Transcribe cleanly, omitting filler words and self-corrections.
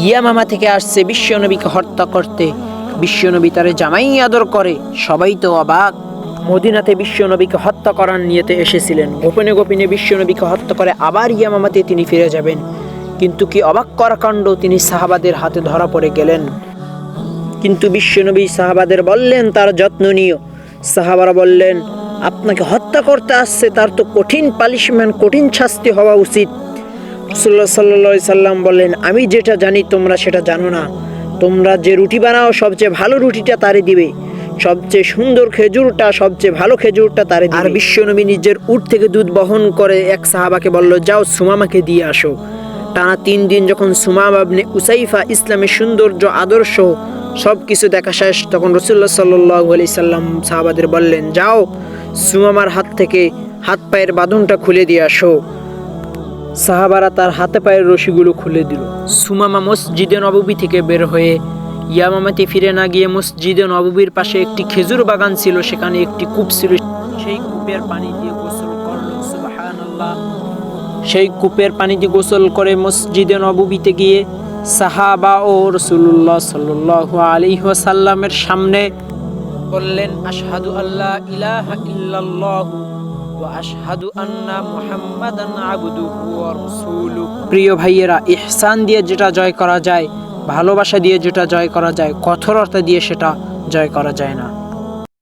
ইয়ামামা থেকে আসছে বিশ্বনবীকে হত্যা করতে। বিশ্বনবী তারে জামাই আদর করে, সবাই তো অবাক। মদিনাতে বিশ্বনবীকে হত্যা করার নিয়তে এসেছিলেন, গোপনে গোপনে বিশ্বনবীকে হত্যা করে আবার ইয়ামামাতে তিনি ফিরে যাবেন। কিন্তু কি অবাক করা কাণ্ড, তিনি সাহাবাদের হাতে ধরা পড়ে গেলেন। কিন্তু বিশ্বনবী সাহাবাদের বললেন তার যত্ন নিও। সাহাবারা বললেন, আপনাকে হত্যা করতে আসছে, তার তো কঠিন পানিশমেন্ট, কঠিন শাস্তি হওয়া উচিত। রাসূলুল্লাহ সাল্লাল্লাহু আলাইহি সাল্লাম বললেন, আমি যেটা জানি তোমরা সেটা জানো না। তোমরা যে রুটি বানাও সবচেয়ে ভালো রুটিটা তারে দিবে, সবচেয়ে সুন্দর খেজুরটা, সবচেয়ে ভালো খেজুরটা তারে দিবে। আর বিশ্বনবী নিজের উট থেকে দুধ বহন করে এক সাহাবাকে বলল, যাও সুমামাকে দিয়ে আসো। টানা 3 দিন যখন সুমামা ইবনে উসাইফা ইসলামের সৌন্দর্য, আদর্শ সব কিছু দেখা শেষ, তখন রাসূলুল্লাহ সাল্লাল্লাহু আলাইহি সাল্লাম সাহাবাদের বললেন, যাও সুমামার হাত থেকে হাত পায়ের বাঁধনটা খুলে দিয়ে আসো। সাহাবারা তার হাতে পায়ের রশিগুলো খুলে দিল। সুমামা মসজিদে নববী থেকে বের হয়ে ইয়ামামাতে ফিরে না গিয়ে মসজিদে নববীর পাশে একটি খেজুর বাগান ছিল, সেখানে একটি কূপ ছিল, সেই কূপের পানি দিয়ে গোসল করল। সুবহানাল্লাহ। সেই কূপের পানি দিয়ে গোসল করে মসজিদে নববীতে গিয়ে সাহাবা ও রাসূলুল্লাহ সাল্লাল্লাহু আলাইহি ওয়াসাল্লামের সামনে বললেন, আশহাদু আল্লা ইলাহা ইল্লাল্লাহু ওয়া আশহাদু আন্না মুহাম্মাদান আবদুহু ওয়া রাসূলুহু। প্রিয় ভাইয়েরা, ইহসান দিয়ে যেটা জয় করা যায়, ভালোবাসা দিয়ে যেটা জয় করা যায়, কঠোরতা দিয়ে সেটা জয় করা যায় না।